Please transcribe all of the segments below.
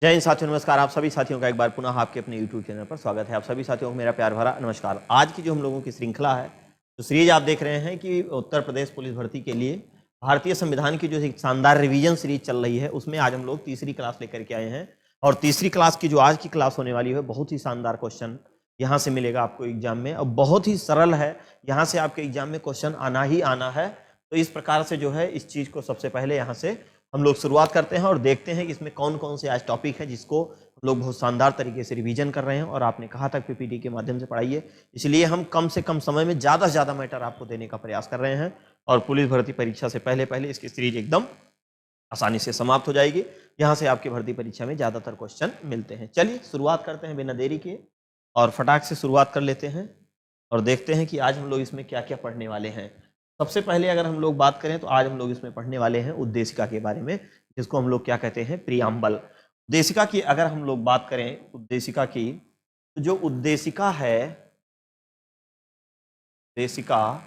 जय हिंद साथियों, नमस्कार। आप सभी साथियों का एक बार पुनः आपके अपने YouTube चैनल पर स्वागत है। आप सभी साथियों को मेरा प्यार भरा नमस्कार। आज की जो हम लोगों की श्रृंखला है, तो सीरीज आप देख रहे हैं कि उत्तर प्रदेश पुलिस भर्ती के लिए भारतीय संविधान की जो एक शानदार रिवीजन सीरीज चल रही है, उसमें आज हम लोग तीसरी क्लास लेकर के आए हैं। और तीसरी क्लास की जो आज की क्लास होने वाली है, बहुत ही शानदार क्वेश्चन यहाँ से मिलेगा आपको एग्जाम में, और बहुत ही सरल है। यहाँ से आपके एग्जाम में क्वेश्चन आना ही आना है। तो इस प्रकार से जो है इस चीज़ को सबसे पहले यहाँ से हम लोग शुरुआत करते हैं और देखते हैं कि इसमें कौन कौन से आज टॉपिक है जिसको हम लोग बहुत शानदार तरीके से रिवीजन कर रहे हैं। और आपने कहा था पीपीटी के माध्यम से पढ़ाइए, इसलिए हम कम से कम समय में ज़्यादा से ज़्यादा मैटर आपको देने का प्रयास कर रहे हैं। और पुलिस भर्ती परीक्षा से पहले पहले इसकी सीरीज एकदम आसानी से समाप्त हो जाएगी। यहाँ से आपकी भर्ती परीक्षा में ज़्यादातर क्वेश्चन मिलते हैं। चलिए शुरुआत करते हैं बिना देरी के, और फटाक से शुरुआत कर लेते हैं और देखते हैं कि आज हम लोग इसमें क्या क्या पढ़ने वाले हैं। सबसे पहले अगर हम लोग बात करें तो आज हम लोग इसमें पढ़ने वाले हैं उद्देशिका के बारे में, जिसको हम लोग क्या कहते हैं, प्रियम्बल। उद्देशिका की अगर हम लोग बात करें, उद्देशिका की, तो जो उद्देशिका है, उद्देशिका,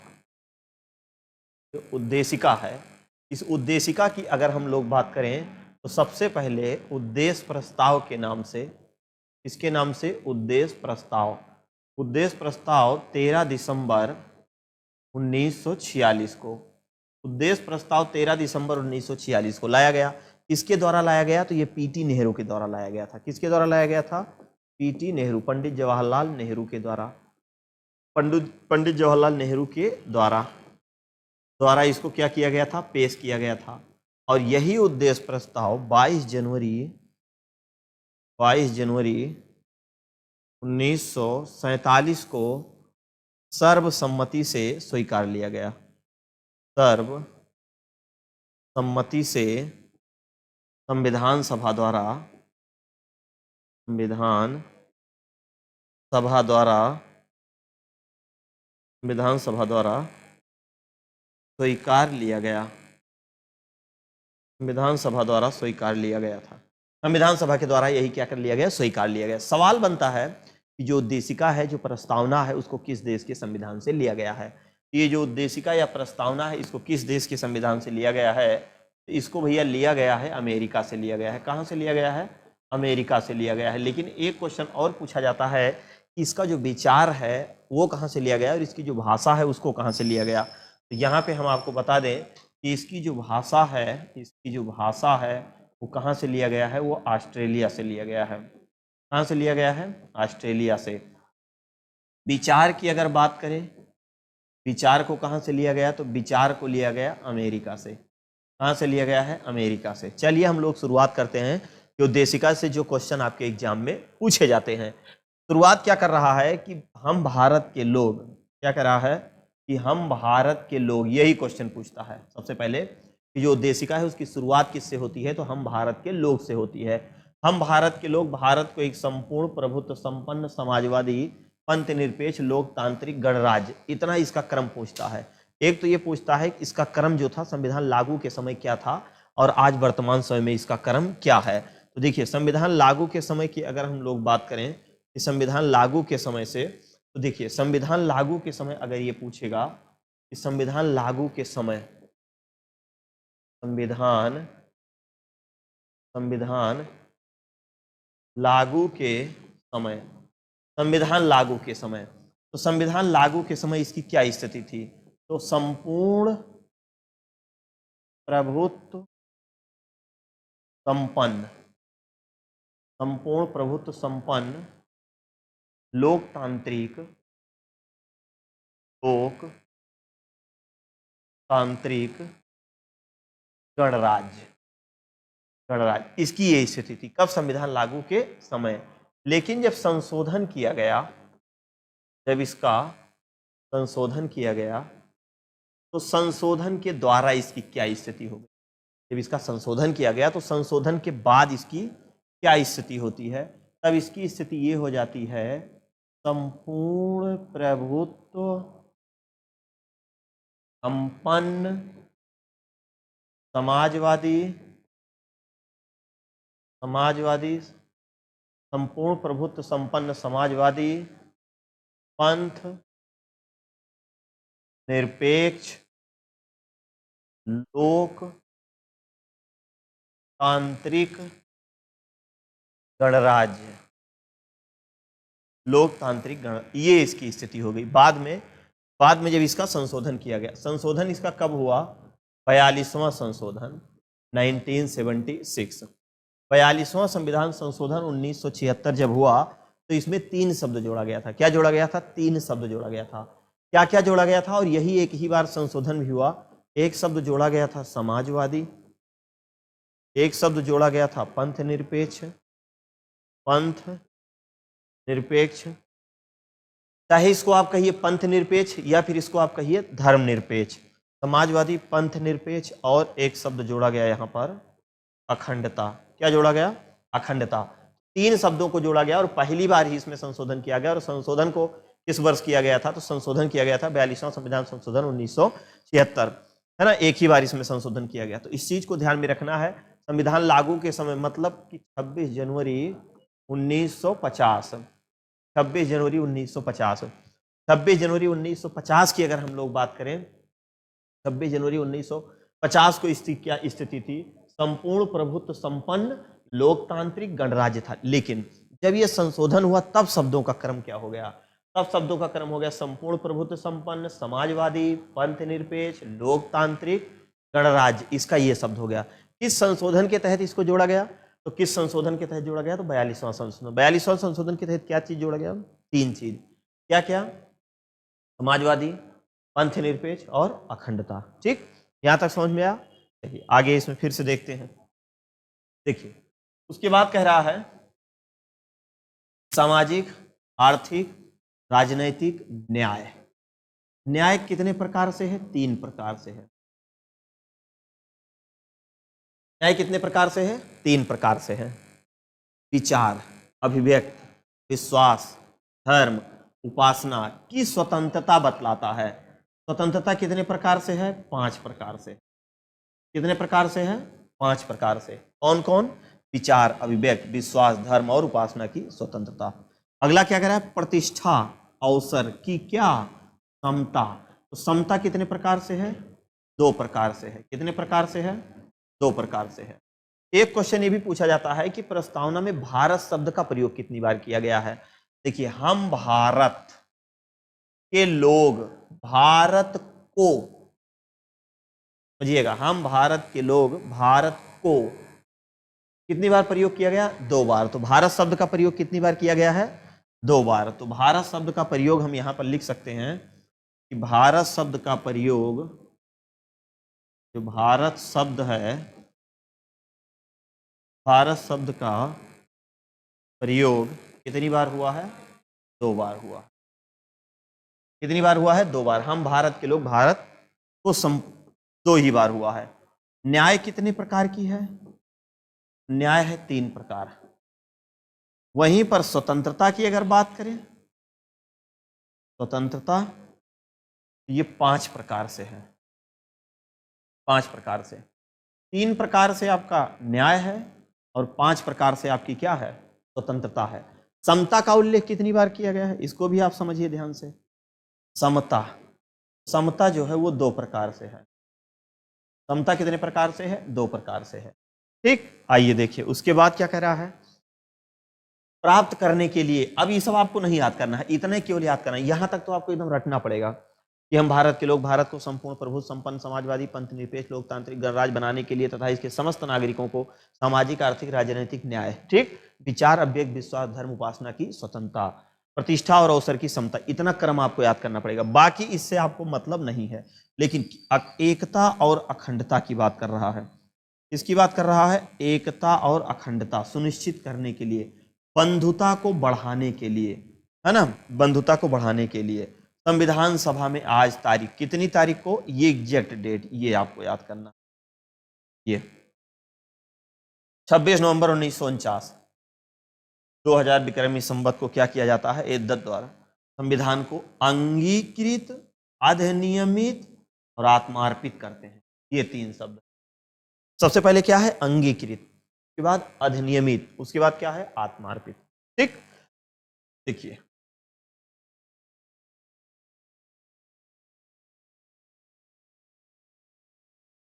जो उद्देशिका है, इस उद्देशिका की अगर हम लोग बात करें तो सबसे पहले उद्देश्य प्रस्ताव के नाम से, इसके नाम से उद्देश्य प्रस्ताव, उद्देश्य प्रस्ताव 13 दिसंबर 1946 को, उद्देश्य प्रस्ताव 13 दिसंबर 1946 को लाया गया। किसके द्वारा लाया गया? तो ये पीटी नेहरू के द्वारा लाया गया था। किसके द्वारा लाया गया था? पीटी नेहरू, पंडित जवाहरलाल नेहरू के द्वारा, पंडित जवाहरलाल नेहरू के द्वारा इसको क्या किया गया था? पेश किया गया था। और यही उद्देश्य प्रस्ताव 22 जनवरी 1947 को सर्वसम्मति से स्वीकार लिया गया। सर्वसम्मति से संविधान सभा द्वारा स्वीकार लिया गया। संविधान सभा द्वारा स्वीकार लिया गया था। संविधान सभा के द्वारा यही क्या कर लिया गया? स्वीकार लिया गया। सवाल बनता है कि जो उद्देशिका है, जो प्रस्तावना है, उसको किस देश के संविधान से लिया गया है? ये जो उद्देशिका या प्रस्तावना है, इसको किस देश के संविधान से लिया गया है? इसको भैया लिया गया है अमेरिका से लिया गया है। कहाँ से लिया गया है? अमेरिका से लिया गया है। लेकिन एक क्वेश्चन और पूछा जाता है कि इसका जो विचार है वो कहाँ से लिया गया और इसकी जो भाषा है उसको कहाँ से लिया गया। तो यहाँ पे हम आपको बता दें कि इसकी जो भाषा है वो कहाँ से लिया गया है? वो ऑस्ट्रेलिया से लिया गया है। कहाँ से लिया गया है? ऑस्ट्रेलिया से। विचार की अगर बात करें, विचार को कहाँ से लिया गया? तो विचार को लिया गया अमेरिका से। कहाँ से लिया गया है? अमेरिका से। चलिए हम लोग शुरुआत करते हैं कि उद्देशिका से जो क्वेश्चन आपके एग्जाम में पूछे जाते हैं। शुरुआत क्या कर रहा है कि हम भारत के लोग, क्या कर रहा है कि हम भारत के लोग, यही क्वेश्चन पूछता है सबसे पहले कि जो उद्देशिका है उसकी शुरुआत किससे होती है? तो हम भारत के लोग से होती है। हम भारत के लोग भारत को एक संपूर्ण प्रभुत्व संपन्न समाजवादी पंथ निरपेक्ष लोकतांत्रिक गणराज्य, इतना इसका क्रम पूछता है। एक तो ये पूछता है कि इसका क्रम जो था संविधान लागू के समय क्या था और आज वर्तमान समय में इसका क्रम क्या है। तो देखिए, संविधान लागू के समय की अगर हम लोग बात करें कि संविधान लागू के समय से, तो देखिए संविधान लागू के समय अगर ये पूछेगा कि संविधान लागू के समय, संविधान लागू के समय, संविधान लागू के समय, तो संविधान लागू के समय इसकी क्या स्थिति थी? तो संपूर्ण प्रभुत्व संपन्न, संपूर्ण प्रभुत्व संपन्न लोकतांत्रिक गणराज्य, इसकी ये स्थिति थी। कब? संविधान लागू के समय। लेकिन जब संशोधन किया गया, जब इसका संशोधन किया गया, तो संशोधन के द्वारा इसकी क्या स्थिति हो गई? जब इसका संशोधन किया गया तो संशोधन के बाद इसकी क्या स्थिति होती है? तब इसकी स्थिति ये हो जाती है, संपूर्ण प्रभुत्व संपन्न संपूर्ण प्रभुत्व संपन्न समाजवादी पंथ निरपेक्ष लोकतांत्रिक गणराज्य, लोकतांत्रिक गण, ये इसकी स्थिति हो गई। बाद में जब इसका संशोधन किया गया, संशोधन इसका कब हुआ? 42वां संशोधन 1976। 42वां संविधान संशोधन 1976 जब हुआ तो इसमें 3 शब्द जोड़ा गया था। क्या जोड़ा गया था? 3 शब्द जोड़ा गया था। क्या क्या जोड़ा गया था? और यही एक ही बार संशोधन भी हुआ। एक शब्द जोड़ा गया था समाजवादी, एक शब्द जोड़ा गया था पंथ निरपेक्ष, पंथ निरपेक्ष, चाहे इसको आप कहिए पंथ निरपेक्ष या फिर इसको आप कहिए धर्म निरपेक्ष, समाजवादी, पंथ निरपेक्ष, और एक शब्द जोड़ा गया यहाँ पर अखंडता। क्या जोड़ा गया? अखंडता। 3 शब्दों को जोड़ा गया और पहली बार ही इसमें संशोधन किया गया। और संशोधन को किस वर्ष किया गया था? तो संशोधन किया गया था 42वां संविधान संशोधन 1976, है ना। एक ही बार इसमें संशोधन किया गया। तो इस चीज को ध्यान में रखना है। संविधान लागू के समय मतलब कि 26 जनवरी 1950, 26 जनवरी 1950, 26 जनवरी 1950 की अगर हम लोग बात करें, 26 जनवरी 1950 को इसकी क्या स्थिति थी? संपूर्ण प्रभुत्व संपन्न लोकतांत्रिक गणराज्य था। लेकिन जब यह संशोधन हुआ तब शब्दों का क्रम क्या हो गया? तब शब्दों का क्रम हो गया संपूर्ण प्रभुत्व संपन्न, समाजवादी, पंथ निरपेक्ष, लोकतांत्रिक गणराज्य। इसका ये शब्द हो गया। किस संशोधन के तहत इसको जोड़ा गया? तो किस संशोधन के तहत जोड़ा गया? तो 42वां संशोधन। 42वां संशोधन के तहत क्या चीज जोड़ा गया? 3 चीज। क्या क्या? समाजवादी, पंथ निरपेक्ष और अखंडता। ठीक, यहां तक समझ में आया? देखिए आगे इसमें फिर से देखते हैं। देखिए उसके बाद कह रहा है सामाजिक, आर्थिक, राजनैतिक न्याय। न्याय कितने प्रकार से है? 3 प्रकार से है। न्याय कितने प्रकार से है? 3 प्रकार से है। विचार, अभिव्यक्ति, विश्वास, धर्म, उपासना की स्वतंत्रता बतलाता है। स्वतंत्रता कितने प्रकार से है? 5 प्रकार से। कितने प्रकार से है? 5 प्रकार से। कौन कौन? विचार, अभिव्यक्ति, विश्वास, धर्म और उपासना की स्वतंत्रता। अगला क्या कह रहा है? प्रतिष्ठा, अवसर की क्या? समता। तो समता कितने प्रकार से है? 2 प्रकार से है। कितने प्रकार से है? 2 प्रकार से है। एक क्वेश्चन ये भी पूछा जाता है कि प्रस्तावना में भारत शब्द का प्रयोग कितनी बार किया गया है? देखिए हम भारत के लोग, भारत को, समझिएगा, हम भारत के लोग, भारत को कितनी बार प्रयोग किया गया? 2 बार। तो भारत शब्द का प्रयोग कितनी बार किया गया है? 2 बार। तो भारत शब्द का प्रयोग हम यहां पर लिख सकते हैं कि भारत शब्द का प्रयोग, जो भारत शब्द है, भारत शब्द का प्रयोग कितनी बार हुआ है? 2 बार हुआ। कितनी बार हुआ है? 2 बार। हम भारत के लोग, भारत को 2 ही बार हुआ है। न्याय कितने प्रकार की है? न्याय है 3 प्रकार। वहीं पर स्वतंत्रता की अगर बात करें, स्वतंत्रता ये 5 प्रकार से है। 5 प्रकार से। 3 प्रकार से आपका न्याय है और 5 प्रकार से आपकी क्या है? स्वतंत्रता है। समता का उल्लेख कितनी बार किया गया है? इसको भी आप समझिए ध्यान से। समता, समता जो है वो 2 प्रकार से है। समता कितने प्रकार से है? 2 प्रकार से है। ठीक, आइए देखिए उसके बाद क्या कह रहा है। प्राप्त करने के लिए, अब ये सब आपको नहीं याद करना है, इतने केवल याद करना है। यहां तक तो आपको एकदम रटना पड़ेगा कि हम भारत के लोग भारत को संपूर्ण प्रभुत्व संपन्न समाजवादी पंथ निरपेक्ष लोकतांत्रिक गणराज्य बनाने के लिए तथा इसके समस्त नागरिकों को सामाजिक आर्थिक राजनीतिक न्याय, ठीक, विचार, अभिव्यक्ति, विश्वास, धर्म, उपासना की स्वतंत्रता, प्रतिष्ठा और अवसर की समता, इतना क्रम आपको याद करना पड़ेगा। बाकी इससे आपको मतलब नहीं है। लेकिन एकता और अखंडता की बात कर रहा है। इसकी बात कर रहा है एकता और अखंडता सुनिश्चित करने के लिए, बंधुता को बढ़ाने के लिए, है ना, बंधुता को बढ़ाने के लिए संविधान सभा में आज तारीख कितनी तारीख को, ये एग्जैक्ट डेट ये आपको याद करना, ये 26 नवंबर 1949, 2000 विक्रमी संवत को क्या किया जाता है? एद्दत द्वारा संविधान को अंगीकृत, अधिनियमित और आत्मार्पित करते हैं। ये 3 शब्द। सबसे पहले क्या है? अंगीकृत, उसके बाद अधिनियमित, उसके बाद क्या है? आत्मार्पित। ठीक, देखिए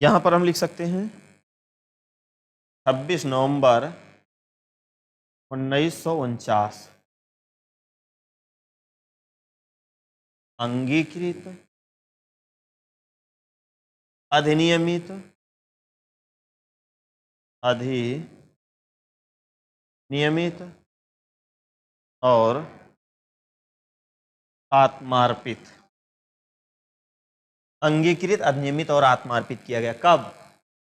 यहां पर हम लिख सकते हैं 26 नवंबर 1949 अंगीकृत, अधिनियमित, अधिनियमित और आत्मार्पित। अंगीकृत, अधिनियमित और आत्मार्पित किया गया कब?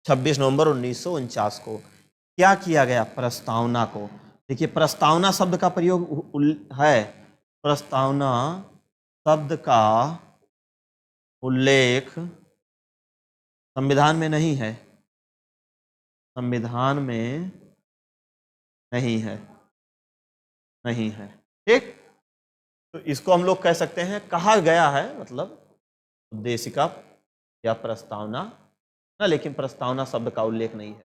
26 नवंबर 1949 को। क्या किया गया? प्रस्तावना को। देखिए प्रस्तावना शब्द का प्रयोग है, प्रस्तावना शब्द का उल्लेख संविधान में नहीं है, संविधान में नहीं है, नहीं है, ठीक। तो इसको हम लोग कह सकते हैं कहा गया है, मतलब उद्देशिका या प्रस्तावना ना, लेकिन प्रस्तावना शब्द का उल्लेख नहीं है।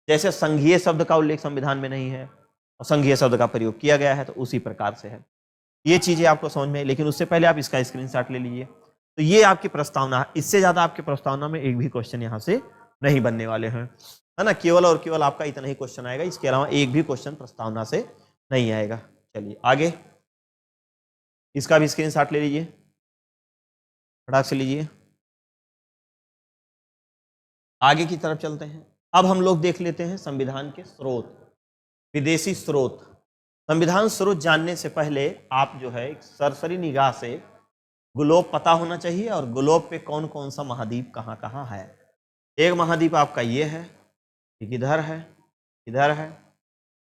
जैसे संघीय शब्द का उल्लेख संविधान में नहीं है और संघीय शब्द का प्रयोग किया गया है, तो उसी प्रकार से है। ये चीजें आपको समझ में, लेकिन उससे पहले आप इसका स्क्रीनशॉट ले लीजिए। तो ये आपकी प्रस्तावना है, इससे ज्यादा आपकी प्रस्तावना में एक भी क्वेश्चन यहाँ से नहीं बनने वाले हैं, है ना। केवल और केवल आपका इतना ही क्वेश्चन आएगा, इसके अलावा एक भी क्वेश्चन प्रस्तावना से नहीं आएगा। चलिए आगे, इसका भी स्क्रीनशॉट ले लीजिए, फटाक से लीजिए। आगे की तरफ चलते हैं। अब हम लोग देख लेते हैं संविधान के स्रोत, विदेशी स्रोत। संविधान स्रोत जानने से पहले आप जो है एक सरसरी निगाह से ग्लोब पता होना चाहिए, और ग्लोब पे कौन कौन सा महाद्वीप कहाँ कहाँ है। एक महाद्वीप आपका ये है, एक इधर है, इधर है,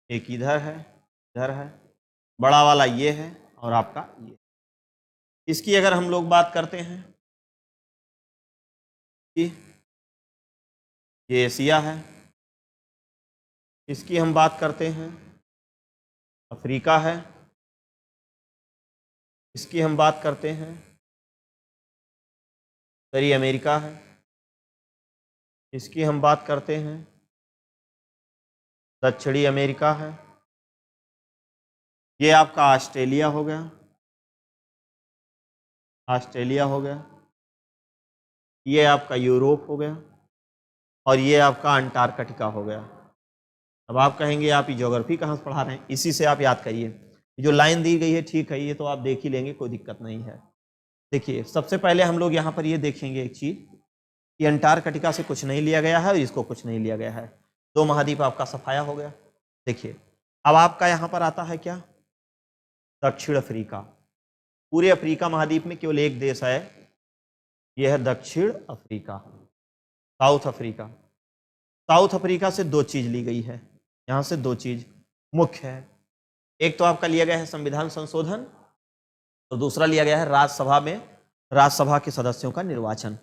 एक इधर है, इधर है, बड़ा वाला ये है, और आपका ये। इसकी अगर हम लोग बात करते हैं कि ये एशिया है, इसकी हम बात करते हैं अफ्रीका है, इसकी हम बात करते हैं उत्तरी अमेरिका है, इसकी हम बात करते हैं दक्षिणी अमेरिका है, ये आपका ऑस्ट्रेलिया हो गया, ऑस्ट्रेलिया हो गया, ये आपका यूरोप हो गया, और ये आपका अंटार्कटिका हो गया। अब आप कहेंगे आप ये ज्योग्राफी कहाँ से पढ़ा रहे हैं? इसी से आप याद करिए, जो लाइन दी गई है ठीक है, ये तो आप देख ही लेंगे, कोई दिक्कत नहीं है। देखिए सबसे पहले हम लोग यहाँ पर ये देखेंगे एक चीज कि अंटार्कटिका से कुछ नहीं लिया गया है और इसको कुछ नहीं लिया गया है, दो महाद्वीप आपका सफाया हो गया। देखिए अब आपका यहाँ पर आता है क्या? दक्षिण अफ्रीका। पूरे अफ्रीका महाद्वीप में केवल एक देश है, यह है दक्षिण Africa, south Africa. South Africa से दो चीज ली गई है, यहाँ से दो चीज मुख्य है। एक तो आपका लिया गया है संविधान संशोधन, और दूसरा लिया गया है राज्यसभा में राज्यसभा के सदस्यों का निर्वाचन।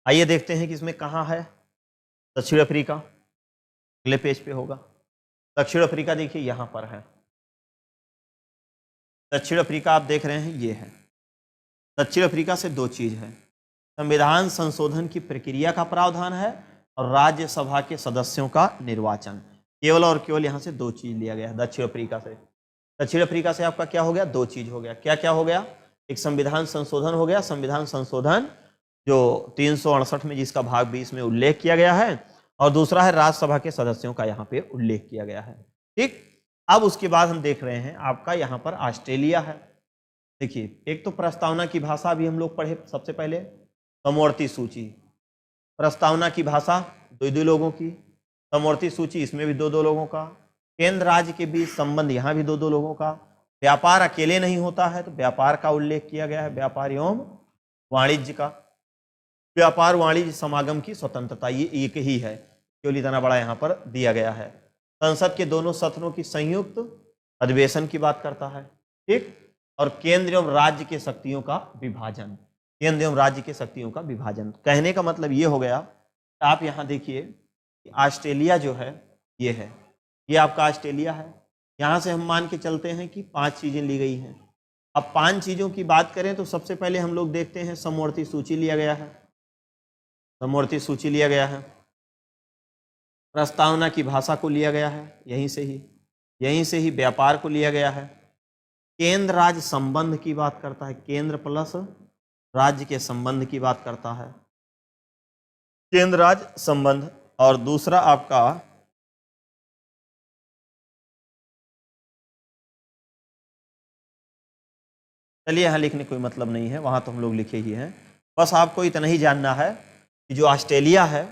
आइए देखते हैं कि इसमें कहाँ है दक्षिण अफ्रीका। अगले पेज पे होगा दक्षिण अफ्रीका, देखिए यहाँ पर है दक्षिण अफ्रीका, आप देख रहे हैं ये है। दक्षिण अफ्रीका से दो चीज है, संविधान संशोधन की प्रक्रिया का प्रावधान है और राज्यसभा के सदस्यों का निर्वाचन। केवल और केवल यहाँ से दो चीज लिया गया है दक्षिण अफ्रीका से। दक्षिण अफ्रीका से आपका क्या हो गया? दो चीज हो गया। क्या क्या हो गया? एक संविधान संशोधन हो गया, संविधान संशोधन जो 368 में जिसका भाग 20 में उल्लेख किया गया है, और दूसरा है राज्यसभा के सदस्यों का यहाँ पे उल्लेख किया गया है, ठीक। अब उसके बाद हम देख रहे हैं आपका यहाँ पर ऑस्ट्रेलिया है। देखिए एक तो प्रस्तावना की भाषा भी हम लोग पढ़े सबसे पहले, समवर्ती सूची। प्रस्तावना की भाषा दो दो लोगों की, समवर्ती सूची इसमें भी दो दो लोगों का, केंद्र राज्य के बीच संबंध यहाँ भी दो दो लोगों का, व्यापार अकेले नहीं होता है तो व्यापार का उल्लेख किया गया है, व्यापार एवं वाणिज्य का, व्यापार वाणिज्य समागम की स्वतंत्रता, ये एक ही है, केवल इतना बड़ा यहाँ पर दिया गया है। संसद के दोनों सदनों की संयुक्त अधिवेशन की बात करता है, ठीक। और केंद्र एवं राज्य के शक्तियों का विभाजन, केंद्र एवं राज्य के शक्तियों का विभाजन। कहने का मतलब ये हो गया, आप यहाँ देखिए ऑस्ट्रेलिया जो है ये है, ये आपका ऑस्ट्रेलिया है। यहाँ से हम मान के चलते हैं कि 5 चीजें ली गई हैं। अब 5 चीजों की बात करें तो सबसे पहले हम लोग देखते हैं समवर्ती सूची लिया गया है, समवर्ती सूची लिया गया है, प्रस्तावना की भाषा को लिया गया है, यहीं से ही व्यापार को लिया गया है, केंद्र राज्य संबंध की बात करता है, केंद्र प्लस राज्य के संबंध की बात करता है, केंद्र राज्य संबंध, और दूसरा आपका चलिए यहाँ लिखने कोई मतलब नहीं है, वहाँ तो हम लोग लिखे ही हैं। बस आपको इतना ही जानना है कि जो ऑस्ट्रेलिया है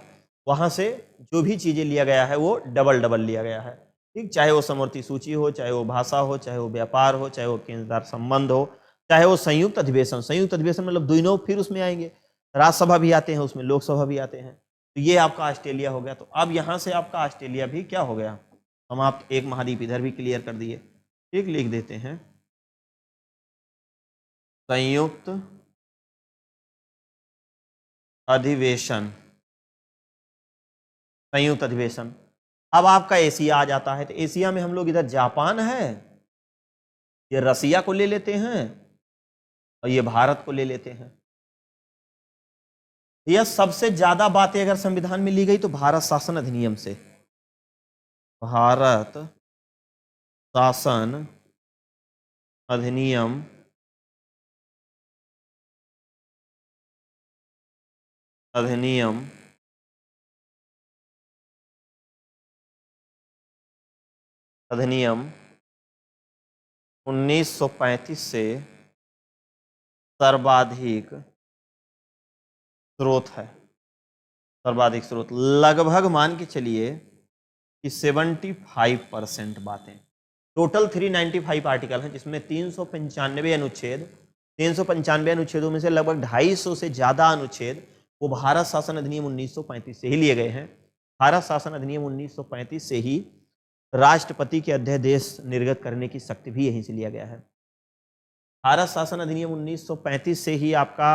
वहाँ से जो भी चीज़ें लिया गया है वो डबल डबल लिया गया है, ठीक। चाहे वो समवर्ती सूची हो, चाहे वो भाषा हो, चाहे वो व्यापार हो, चाहे वो केंद्रदार संबंध हो, चाहे वो संयुक्त अधिवेशन। संयुक्त अधिवेशन मतलब दोनों फिर उसमें आएंगे, राज्यसभा भी आते हैं उसमें, लोकसभा भी आते हैं। तो ये आपका ऑस्ट्रेलिया हो गया। तो अब यहाँ से आपका ऑस्ट्रेलिया भी क्या हो गया, हम आप एक महाद्वीप इधर भी क्लियर कर दिए, ठीक। लिख देते हैं संयुक्त अधिवेशन, संयुक्त अधिवेशन। अब आपका एशिया आ जाता है, तो एशिया में हम लोग इधर जापान है, ये रसिया को ले लेते हैं और ये भारत को ले लेते हैं। यह सबसे ज्यादा बातें अगर संविधान में ली गई तो भारत शासन अधिनियम से, भारत शासन अधिनियम अधिनियम अधिनियम 1935 से सर्वाधिक स्रोत है, सर्वाधिक स्रोत। लगभग मान के चलिए कि 75% बातें, टोटल 395 आर्टिकल हैं जिसमें 395 अनुच्छेद, 395 अनुच्छेदों में से लगभग 250 से ज़्यादा अनुच्छेद वो भारत शासन अधिनियम 1935 से ही लिए गए हैं। भारत शासन अधिनियम 1935 से ही राष्ट्रपति के अध्यादेश निर्गत करने की शक्ति भी यहीं से लिया गया है। भारत शासन अधिनियम 1935 से ही आपका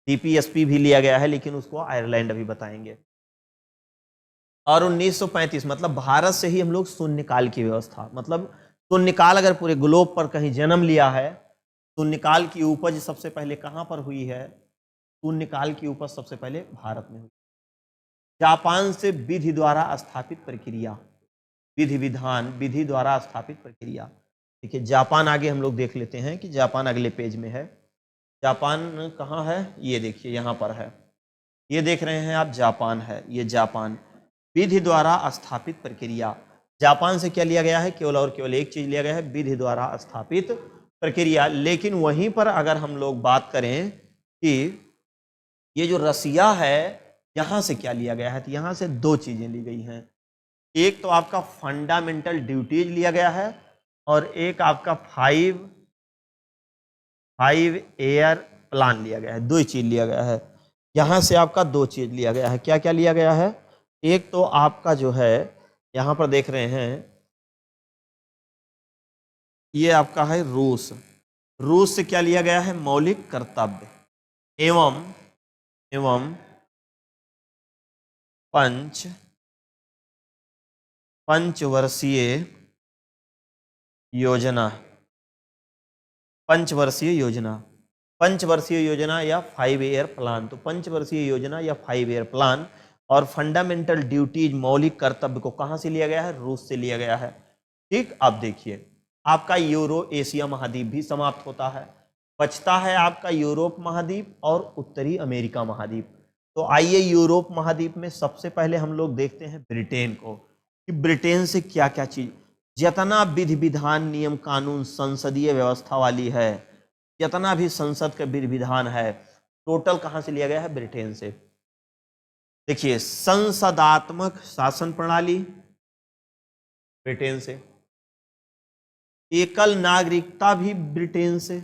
डीपीएसपी भी लिया गया है, लेकिन उसको आयरलैंड अभी बताएंगे। और 1935 मतलब भारत से ही हम लोग शून्यकाल की व्यवस्था, मतलब शून्यकाल अगर पूरे ग्लोब पर कहीं जन्म लिया है, शून्यकाल की उपज सबसे पहले कहाँ पर हुई है, शून्यकाल की उपज सबसे पहले भारत में हुई। जापान से विधि द्वारा स्थापित प्रक्रिया, विधि विधान, विधि द्वारा स्थापित प्रक्रिया। ठीक है, जापान आगे हम लोग देख लेते हैं कि जापान अगले पेज में है। जापान कहाँ है, ये देखिए यहाँ पर है, ये देख रहे हैं आप, जापान है, ये जापान। विधि द्वारा स्थापित प्रक्रिया, जापान से क्या लिया गया है, केवल और केवल एक चीज लिया गया है, विधि द्वारा स्थापित प्रक्रिया। लेकिन वहीं पर अगर हम लोग बात करें कि ये जो रसिया है यहाँ से क्या लिया गया है, तो यहाँ से दो चीजें ली गई हैं। एक तो आपका फंडामेंटल ड्यूटीज लिया गया है और एक आपका फाइव ईयर प्लान लिया गया है। दो ही चीज लिया गया है, यहाँ से आपका दो चीज लिया गया है। क्या क्या लिया गया है, एक तो आपका जो है यहाँ पर देख रहे हैं, ये आपका है रूस। रूस से क्या लिया गया है, मौलिक कर्तव्य एवं पंचवर्षीय योजना, पंचवर्षीय योजना, पंचवर्षीय योजना या 5 ईयर प्लान। तो पंचवर्षीय योजना या 5 ईयर प्लान और फंडामेंटल ड्यूटीज, मौलिक कर्तव्य को कहां से लिया गया है, रूस से लिया गया है। ठीक, अब देखिए आपका यूरो एशिया महाद्वीप भी समाप्त होता है, बचता है आपका यूरोप महाद्वीप और उत्तरी अमेरिका महाद्वीप। तो आइए यूरोप महाद्वीप में सबसे पहले हम लोग देखते हैं ब्रिटेन को, कि ब्रिटेन से क्या क्या चीज, जितना विधि विधान, नियम कानून, संसदीय व्यवस्था वाली है, जितना भी संसद का विधि विधान है, टोटल कहां से लिया गया है, ब्रिटेन से। देखिए संसदात्मक शासन प्रणाली ब्रिटेन से, एकल नागरिकता भी ब्रिटेन से,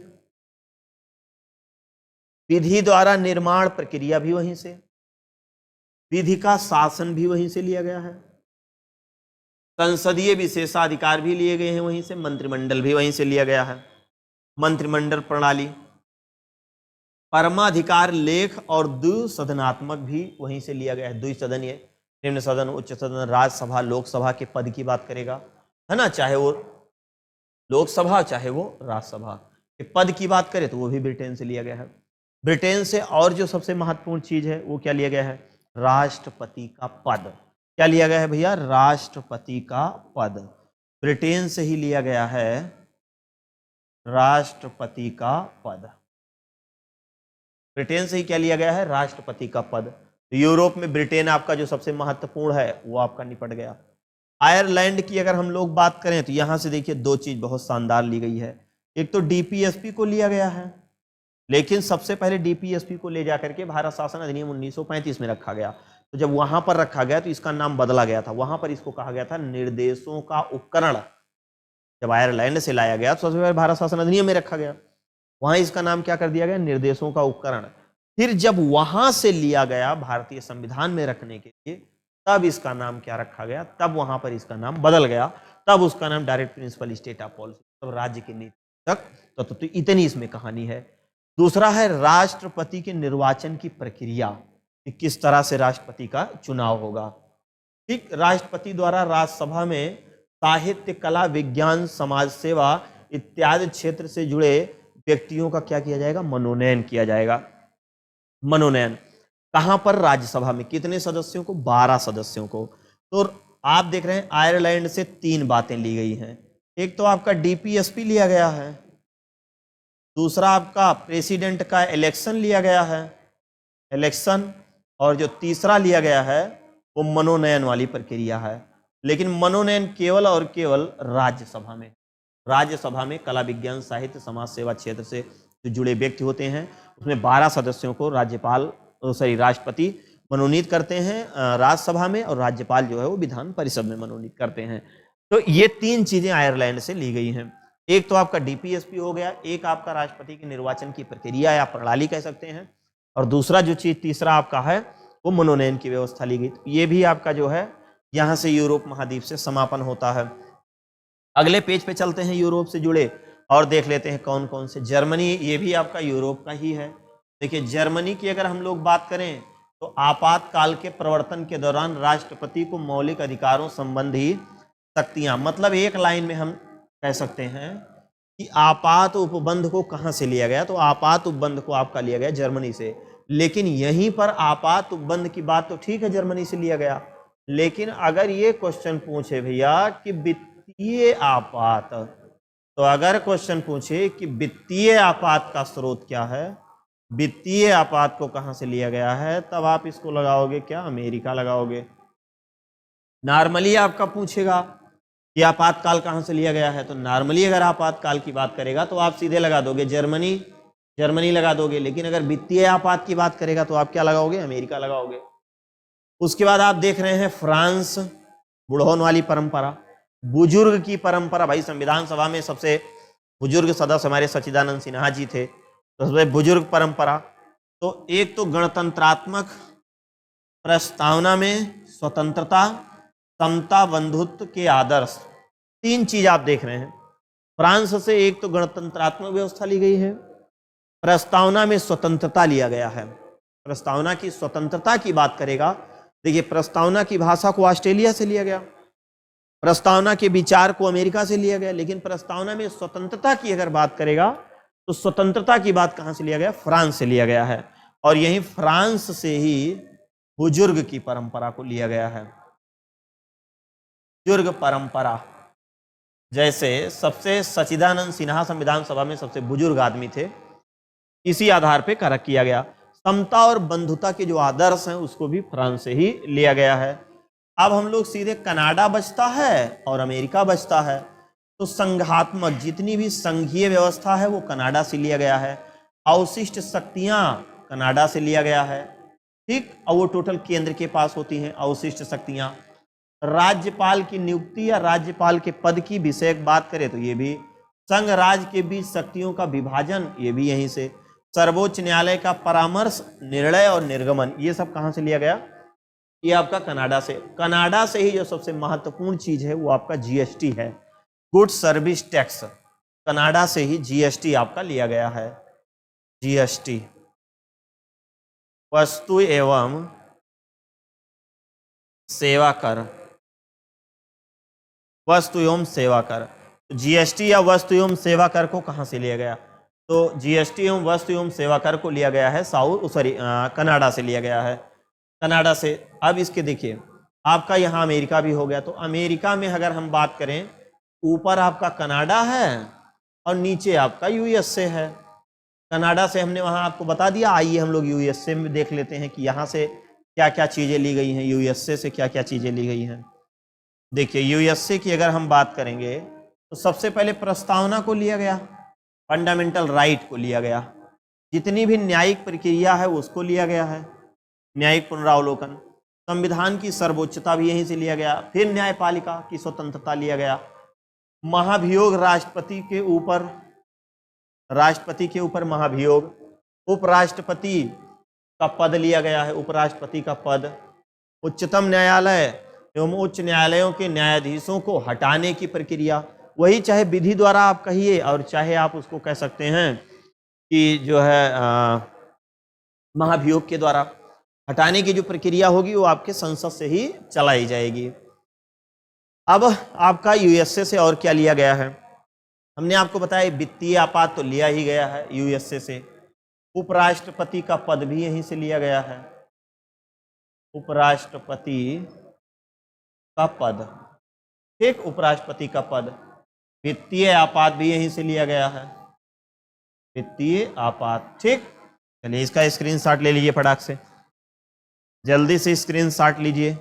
विधि द्वारा निर्माण प्रक्रिया भी वहीं से, विधि का शासन भी वहीं से लिया गया है, संसदीय विशेषाधिकार भी लिए गए हैं वहीं से, मंत्रिमंडल भी वहीं से लिया गया है, मंत्रिमंडल प्रणाली, परमाधिकार लेख और द्विसदनात्मक भी वहीं से लिया गया है। द्विसदन, ये निम्न सदन, उच्च सदन, राज्यसभा, लोकसभा के पद की बात करेगा, है ना, चाहे वो लोकसभा चाहे वो राज्यसभा के पद की बात करें तो वो भी ब्रिटेन से लिया गया है। ब्रिटेन से और जो सबसे महत्वपूर्ण चीज है वो क्या लिया गया है, राष्ट्रपति का पद। क्या लिया गया है भैया, राष्ट्रपति का पद ब्रिटेन से ही लिया गया है, राष्ट्रपति का पद ब्रिटेन से ही क्या लिया गया है, राष्ट्रपति का पद। तो यूरोप में ब्रिटेन आपका जो सबसे महत्वपूर्ण है वो आपका निपट गया। आयरलैंड की अगर हम लोग बात करें तो यहां से देखिए दो चीज बहुत शानदार ली गई है। एक तो डीपीएसपी को लिया गया है, लेकिन सबसे पहले डीपीएसपी को ले जाकर के भारत शासन अधिनियम 1935 में रखा गया। तो जब वहां पर रखा गया तो इसका नाम बदला गया था, वहां पर इसको कहा गया था निर्देशों का उपकरण। जब आयरलैंड से लाया गया तो सबसे पहले भारत शासन अधिनियम में रखा गया, वहां इसका नाम क्या कर दिया गया, निर्देशों का उपकरण। फिर जब वहां से लिया गया भारतीय संविधान में रखने के लिए, तब इसका नाम क्या रखा गया, तब वहां पर इसका नाम बदल गया, तब उसका नाम direct principle state of policy, तब राज्य की नीति तक। तो इतनी इसमें कहानी है। दूसरा है राष्ट्रपति के निर्वाचन की प्रक्रिया, कि किस तरह से राष्ट्रपति का चुनाव होगा। ठीक, राष्ट्रपति द्वारा राज्यसभा में साहित्य, कला, विज्ञान, समाज सेवा इत्यादि क्षेत्र से जुड़े व्यक्तियों का क्या किया जाएगा, मनोनयन किया जाएगा। मनोनयन कहां पर, राज्यसभा में। कितने सदस्यों को, 12 सदस्यों को। तो आप देख रहे हैं आयरलैंड से 3 बातें ली गई हैं। एक तो आपका डीपीएसपी लिया गया है, दूसरा आपका प्रेसिडेंट का इलेक्शन लिया गया है, इलेक्शन, और जो तीसरा लिया गया है वो मनोनयन वाली प्रक्रिया है। लेकिन मनोनयन केवल और केवल राज्यसभा में। राज्यसभा में कला, विज्ञान, साहित्य, समाज सेवा क्षेत्र से जो जुड़े व्यक्ति होते हैं, उसमें 12 सदस्यों को राष्ट्रपति मनोनीत करते हैं राज्यसभा में, और राज्यपाल जो है वो विधान परिषद में मनोनीत करते हैं। तो ये 3 चीजें आयरलैंड से ली गई हैं। एक तो आपका डीपीएसपी हो गया, एक आपका राष्ट्रपति के निर्वाचन की प्रक्रिया या प्रणाली कह सकते हैं, और दूसरा जो चीज तीसरा आपका है वो मनोनयन की व्यवस्था ली गई। ये भी आपका जो है यहां से यूरोप महाद्वीप से समापन होता है। अगले पेज पे चलते हैं, यूरोप से जुड़े और देख लेते हैं कौन कौन से। जर्मनी, ये भी आपका यूरोप का ही है। देखिए जर्मनी की अगर हम लोग बात करें तो आपातकाल के प्रवर्तन के दौरान राष्ट्रपति को मौलिक अधिकारों संबंधी शक्तियां, मतलब एक लाइन में हम कह सकते हैं कि आपात उपबंध को कहां से लिया गया, तो आपात उपबंध को आपका लिया गया जर्मनी से। लेकिन यहीं पर आपात उपबंध की बात तो ठीक है जर्मनी से लिया गया, लेकिन अगर ये क्वेश्चन पूछे भैया कि वित्तीय आपात, तो अगर क्वेश्चन पूछे कि वित्तीय आपात का स्रोत क्या है, वित्तीय आपात को कहां से लिया गया है, तब आप इसको लगाओगे क्या, अमेरिका लगाओगे। नॉर्मली आपका पूछेगा कि आपातकाल कहां से लिया गया है, तो नॉर्मली अगर आपातकाल की बात करेगा तो आप सीधे लगा दोगे जर्मनी, जर्मनी लगा दोगे। लेकिन अगर वित्तीय आपात की बात करेगा तो आप क्या लगाओगे, अमेरिका लगाओगे। उसके बाद आप देख रहे हैं फ्रांस, बुढ़ौन वाली परंपरा, बुजुर्ग की परंपरा। भाई संविधान सभा में सबसे बुजुर्ग सदस्य हमारे सच्चिदानंद सिन्हा जी थे, तो सबसे बुजुर्ग परंपरा। तो एक तो गणतंत्रात्मक प्रस्तावना में स्वतंत्रता, समता, बंधुत्व के आदर्श, 3 चीज आप देख रहे हैं। फ्रांस से एक तो गणतंत्रात्मक व्यवस्था ली गई है, प्रस्तावना में स्वतंत्रता लिया गया है। प्रस्तावना की स्वतंत्रता की बात करेगा, देखिए प्रस्तावना की भाषा को ऑस्ट्रेलिया से लिया गया, प्रस्तावना के विचार को अमेरिका से लिया गया, लेकिन प्रस्तावना में स्वतंत्रता की अगर बात करेगा तो स्वतंत्रता की बात कहां से लिया गया, फ्रांस से लिया गया है। और यही फ्रांस से ही बुजुर्ग की परंपरा को लिया गया है। बुजुर्ग परंपरा, जैसे सबसे सच्चिदानंद सिन्हा संविधान सभा में सबसे बुजुर्ग आदमी थे, इसी आधार पे कारक किया गया। समता और बंधुता के जो आदर्श हैं उसको भी फ्रांस से ही लिया गया है। अब हम लोग सीधे कनाडा बचता है और अमेरिका बचता है, तो संघात्मक जितनी भी संघीय व्यवस्था है वो कनाडा से लिया गया है। अवशिष्ट शक्तियां कनाडा से लिया गया है, ठीक, और वो टोटल केंद्र के पास होती हैं अवशिष्ट शक्तियां। राज्यपाल की नियुक्ति या राज्यपाल के पद की विषयक बात करें तो ये भी संघ राज्य के बीच शक्तियों का विभाजन, ये भी यहीं से। सर्वोच्च न्यायालय का परामर्श, निर्णय और निर्गमन, ये सब कहां से लिया गया, ये आपका कनाडा से। कनाडा से ही जो सबसे महत्वपूर्ण चीज है वो आपका जीएसटी है, गुड सर्विस टैक्स। कनाडा से ही जीएसटी आपका लिया गया है। जीएसटी वस्तु एवं सेवा कर, वस्तु एवं सेवा कर। जीएसटी या वस्तु एवं सेवा कर को कहां से लिया गया, तो जीएसटी एवं वस्तु एवं सेवा कर को लिया गया है कनाडा से लिया गया है, कनाडा से। अब इसके देखिए आपका यहाँ अमेरिका भी हो गया, तो अमेरिका में अगर हम बात करें, ऊपर आपका कनाडा है और नीचे आपका यूएसए है। कनाडा से हमने वहाँ आपको बता दिया, आइए हम लोग यूएसए में देख लेते हैं कि यहाँ से क्या क्या चीज़ें ली गई हैं, यूएसए से क्या क्या चीज़ें ली गई हैं। देखिए यूएसए की अगर हम बात करेंगे तो सबसे पहले प्रस्तावना को लिया गया, फंडामेंटल राइट को लिया गया, जितनी भी न्यायिक प्रक्रिया है उसको लिया गया है, न्यायिक पुनरावलोकन, संविधान की सर्वोच्चता भी यहीं से लिया गया, फिर न्यायपालिका की स्वतंत्रता लिया गया, महाभियोग राष्ट्रपति के ऊपर महाभियोग, उपराष्ट्रपति का पद लिया गया है, उपराष्ट्रपति का पद, उच्चतम न्यायालय एवं उच्च न्यायालयों के न्यायाधीशों को हटाने की प्रक्रिया, वही चाहे विधि द्वारा आप कहिए और चाहे आप उसको कह सकते हैं कि जो है महाभियोग के द्वारा हटाने की जो प्रक्रिया होगी वो आपके संसद से ही चलाई जाएगी। अब आपका यूएसए से और क्या लिया गया है, हमने आपको बताया वित्तीय आपात तो लिया ही गया है यूएसए से, उपराष्ट्रपति का पद भी यहीं से लिया गया है, उपराष्ट्रपति का पद, ठीक, उपराष्ट्रपति का पद, वित्तीय आपात भी यहीं से लिया गया है, वित्तीय आपात, ठीक। चलिए इसका स्क्रीनशॉट ले लीजिए फटाक से, जल्दी से स्क्रीनशॉट लीजिए।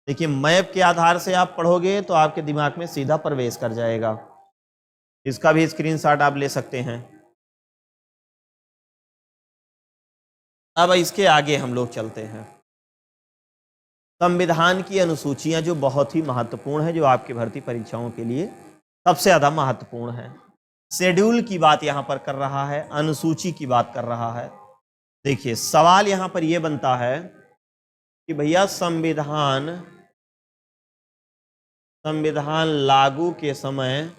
देखिए मैप के आधार से आप पढ़ोगे तो आपके दिमाग में सीधा प्रवेश कर जाएगा, इसका भी स्क्रीनशॉट आप ले सकते हैं। अब इसके आगे हम लोग चलते हैं, संविधान की अनुसूचियां जो बहुत ही महत्वपूर्ण है, जो आपकी भर्ती परीक्षाओं के लिए सबसे ज़्यादा महत्वपूर्ण है। शेड्यूल की बात यहाँ पर कर रहा है, अनुसूची की बात कर रहा है। देखिए सवाल यहाँ पर यह बनता है कि भैया संविधान लागू के समय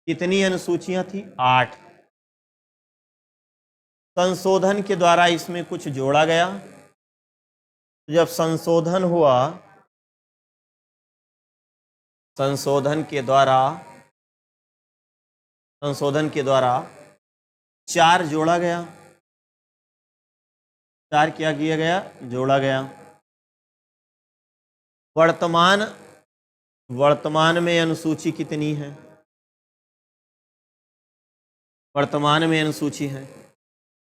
कितनी अनुसूचियां थी? 8। संशोधन के द्वारा इसमें कुछ जोड़ा गया, जब संशोधन हुआ, संशोधन के द्वारा 4 जोड़ा गया, 4 क्या किया गया? जोड़ा गया। वर्तमान में अनुसूची कितनी है? वर्तमान में अनुसूची है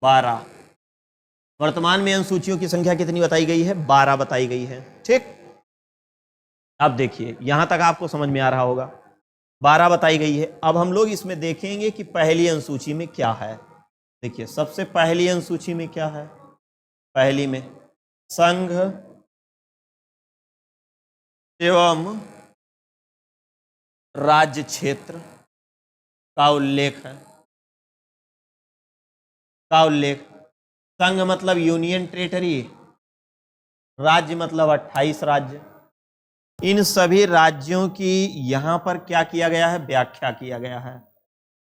12। वर्तमान में अनुसूचियों की संख्या कितनी बताई गई है? 12 बताई गई है, ठीक। अब देखिए यहां तक आपको समझ में आ रहा होगा, 12 बताई गई है। अब हम लोग इसमें देखेंगे कि पहली अनुसूची में क्या है। देखिए सबसे पहली अनुसूची में क्या है? पहली में संघ एवं राज्य क्षेत्र का उल्लेख है, का उल्लेख। संघ मतलब यूनियन टेरिटरी, राज्य मतलब 28 राज्य। इन सभी राज्यों की यहां पर क्या किया गया है? व्याख्या किया गया है।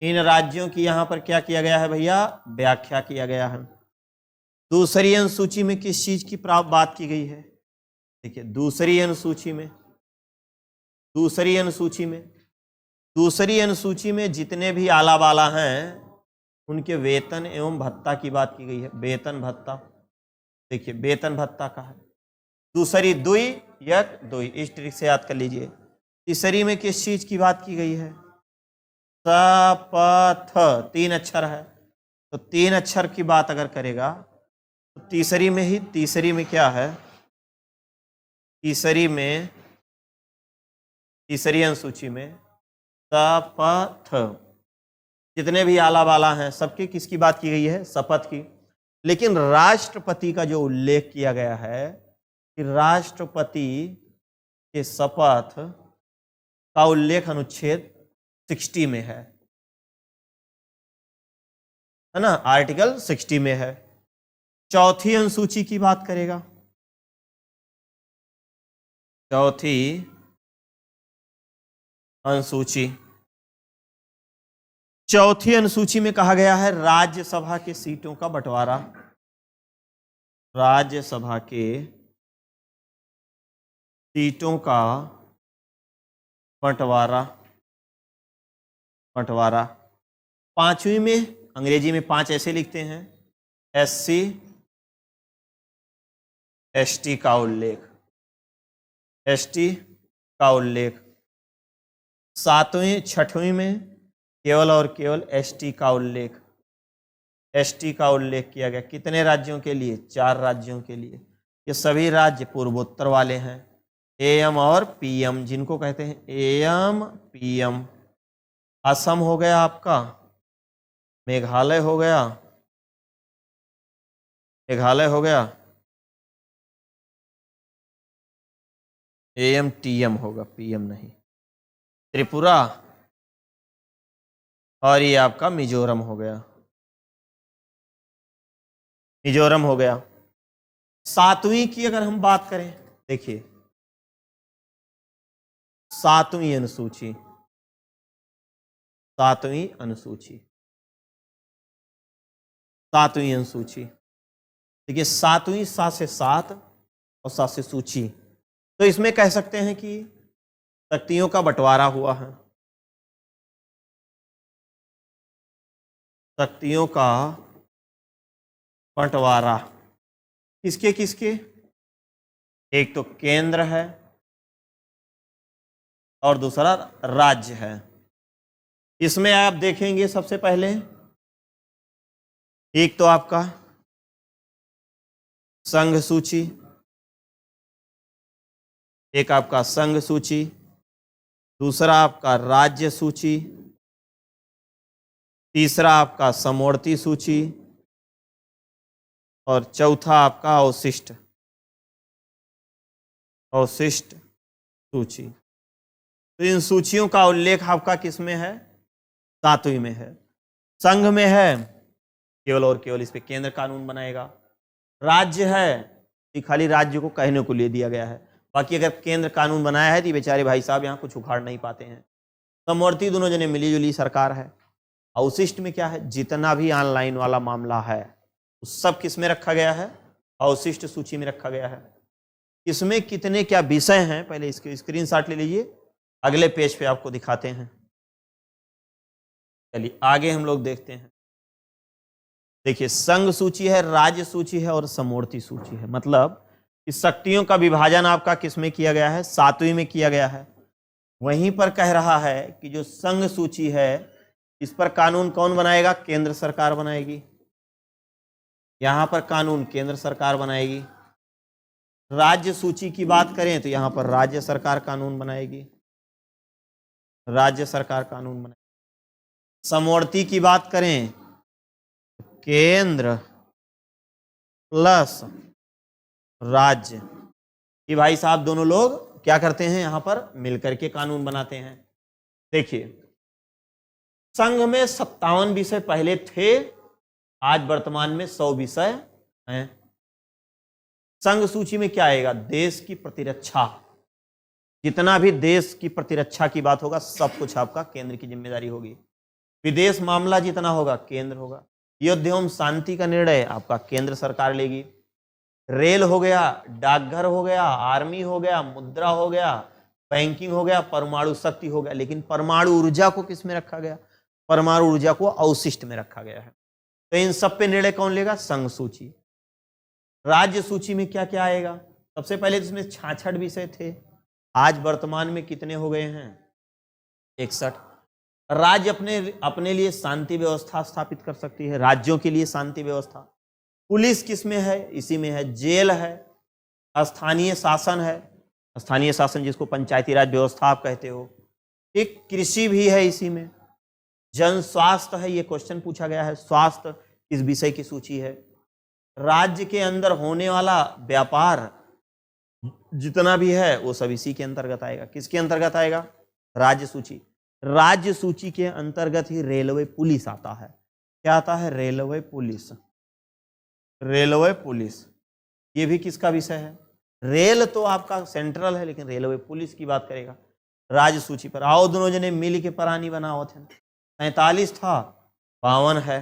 इन राज्यों की यहां पर क्या किया गया है भैया? व्याख्या किया गया है। दूसरी अनुसूची में किस चीज की बात की गई है? देखिए दूसरी अनुसूची में जितने भी आला वाला हैं उनके वेतन एवं भत्ता की बात की गई है। वेतन भत्ता, देखिए वेतन भत्ता का है। दूसरी दुई यक दुई, इस ट्रिक से याद कर लीजिए। तीसरी में किस चीज की बात की गई है? शपथ, 3 अक्षर है, तो 3 अक्षर की बात अगर करेगा तो तीसरी में क्या है? तीसरी अनुसूची में शपथ, जितने भी आला वाला हैं सबकी किसकी बात की गई है? शपथ की। लेकिन राष्ट्रपति का जो उल्लेख किया गया है कि राष्ट्रपति के शपथ का उल्लेख अनुच्छेद 60 में है ना, आर्टिकल 60 में है। चौथी अनुसूची की बात करेगा, चौथी अनुसूची में कहा गया है राज्यसभा के सीटों का बंटवारा, राज्यसभा के सीटों का बंटवारा। 5वीं में अंग्रेजी में 5 ऐसे लिखते हैं, SC ST का उल्लेख, ST का उल्लेख। 7वीं 6वीं में केवल और केवल ST का उल्लेख, ST का उल्लेख किया गया। कितने राज्यों के लिए? 4 राज्यों के लिए। ये सभी राज्य पूर्वोत्तर वाले हैं, एएम और पीएम, जिनको कहते हैं एएम पीएम। असम हो गया आपका, मेघालय हो गया, मेघालय हो गया, एएम टीएम होगा, पीएम नहीं। त्रिपुरा, और ये आपका मिजोरम हो गया, मिजोरम हो गया। सातवीं की अगर हम बात करें, देखिए सातवीं अनुसूची, सातवीं अनुसूची, सातवीं अनुसूची, देखिए सातवीं, सात से सात और सात से सूची, तो इसमें कह सकते हैं कि शक्तियों का बंटवारा हुआ है, शक्तियों का बंटवारा किसके किसके, एक तो केंद्र है और दूसरा राज्य है। इसमें आप देखेंगे सबसे पहले एक तो आपका संघ सूची, एक आपका संघ सूची, दूसरा आपका राज्य सूची, तीसरा आपका समवर्ती सूची और चौथा आपका अवशिष्ट, अवशिष्ट सूची। तो इन सूचियों का उल्लेख आपका किस में है, सातवीं में है। संघ में है केवल और केवल इस पे केंद्र कानून बनाएगा। राज्य है कि खाली राज्य को कहने को लिए दिया गया है, बाकी अगर केंद्र कानून बनाया है तो बेचारे भाई साहब यहाँ कुछ उखाड़ नहीं पाते हैं। समवर्ती दोनों जने मिली जुली सरकार है। अवशिष्ट में क्या है, जितना भी ऑनलाइन वाला मामला है उस सब किस में रखा गया है, अवशिष्ट सूची में रखा गया है। इसमें कितने क्या विषय हैं, पहले इसके स्क्रीनशॉट ले लीजिए, अगले पेज पे आपको दिखाते हैं। चलिए आगे हम लोग देखते हैं। देखिए संघ सूची है, राज्य सूची है और समवर्ती सूची है। मतलब इस शक्तियों का विभाजन आपका किस में किया गया है, सातवीं में किया गया है। वहीं पर कह रहा है कि जो संघ सूची है इस पर कानून कौन बनाएगा, केंद्र सरकार बनाएगी। यहां पर कानून केंद्र सरकार बनाएगी। राज्य सूची की बात करें तो यहां पर राज्य सरकार कानून बनाएगी, राज्य सरकार कानून बनाएगी। समवर्ती की बात करें, केंद्र प्लस राज्य, कि भाई साहब दोनों लोग क्या करते हैं, यहां पर मिलकर के कानून बनाते हैं। देखिए संघ में 57 विषय पहले थे, आज वर्तमान में 100 विषय हैं। संघ सूची में क्या आएगा, देश की प्रतिरक्षा, जितना भी देश की प्रतिरक्षा की बात होगा सब कुछ आपका केंद्र की जिम्मेदारी होगी। विदेश मामला जितना होगा केंद्र होगा। युद्ध एवं शांति का निर्णय आपका केंद्र सरकार लेगी। रेल हो गया, डाकघर हो गया, आर्मी हो गया, मुद्रा हो गया, बैंकिंग हो गया, परमाणु शक्ति हो गया। लेकिन परमाणु ऊर्जा को किस में रखा गया, परमाणु ऊर्जा को अवशिष्ट में रखा गया है। तो इन सब पे निर्णय कौन लेगा, संघ सूची। राज्य सूची में क्या क्या आएगा, सबसे पहले इसमें 66 विषय थे, आज वर्तमान में कितने हो गए हैं, 61। राज्य अपने लिए शांति व्यवस्था स्थापित कर सकती है, राज्यों के लिए शांति व्यवस्था। पुलिस किस में है, इसी में है। जेल है, स्थानीय शासन है, स्थानीय शासन जिसको पंचायती राज व्यवस्था आप कहते हो। एक कृषि भी है इसी में। जन स्वास्थ्य है, ये क्वेश्चन पूछा गया है, स्वास्थ्य इस विषय की सूची है। राज्य के अंदर होने वाला व्यापार जितना भी है वो सब इसी के अंतर्गत आएगा। किसके अंतर्गत आएगा, राज्य सूची। राज्य सूची के अंतर्गत ही रेलवे पुलिस आता है। क्या आता है, रेलवे पुलिस। रेलवे पुलिस ये भी किसका विषय है, रेल तो आपका सेंट्रल है, लेकिन रेलवे पुलिस की बात करेगा राज्य सूची पर। आओ दोनों जने मिल के परानी बनाओ थे, 43 था, 52 है।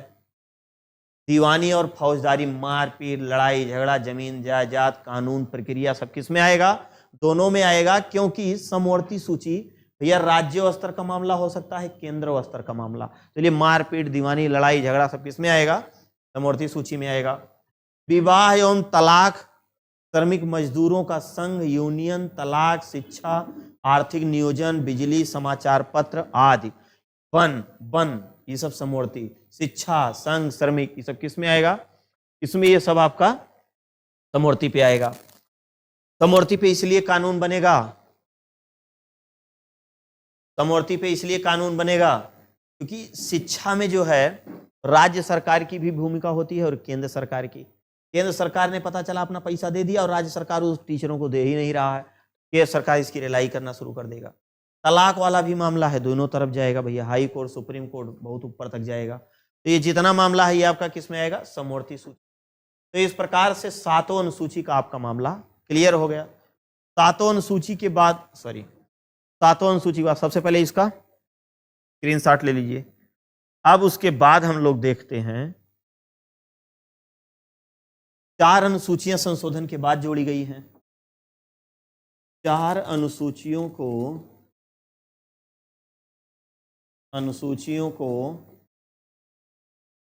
दीवानी और फौजदारी, मारपीट, लड़ाई झगड़ा, जमीन जायदाद, कानून प्रक्रिया सब किस में आएगा, दोनों में आएगा। क्योंकि समवर्ती सूची भैया राज्य स्तर का मामला हो सकता है, केंद्र स्तर का मामला। चलिए मारपीट, दीवानी, लड़ाई झगड़ा सब किस में आएगा, समवर्ती सूची में आएगा। विवाह एवं तलाक, श्रमिक मजदूरों का संघ, यूनियन, तलाक, शिक्षा, आर्थिक नियोजन, बिजली, समाचार पत्र आदि, वन ये सब समवर्ती। शिक्षा, संघ, श्रमिक ये सब किस में आएगा, इसमें ये सब आपका समवर्ती पे आएगा। समवर्ती पे इसलिए कानून बनेगा, समवर्ती पे इसलिए कानून बनेगा क्योंकि शिक्षा में जो है राज्य सरकार की भी भूमिका होती है और केंद्र सरकार की। केंद्र सरकार ने पता चला अपना पैसा दे दिया और राज्य सरकार उस टीचरों को दे ही नहीं रहा है, केंद्र सरकार इसकी रिलाई करना शुरू कर देगा। तलाक वाला भी मामला है, दोनों तरफ जाएगा भैया, हाई कोर्ट सुप्रीम कोर्ट बहुत ऊपर तक जाएगा। तो ये जितना मामला है ये आपका किस में आएगा, समवर्ती सूची। तो इस प्रकार से सातों अनुसूची का आपका मामला क्लियर हो गया। सातों अनुसूची के बाद सातों अनुसूची के बाद सबसे पहले इसका स्क्रीनशॉट ले लीजिए। अब उसके बाद हम लोग देखते हैं 4 अनुसूचियां संशोधन के बाद जोड़ी गई हैं। 4 अनुसूचियों को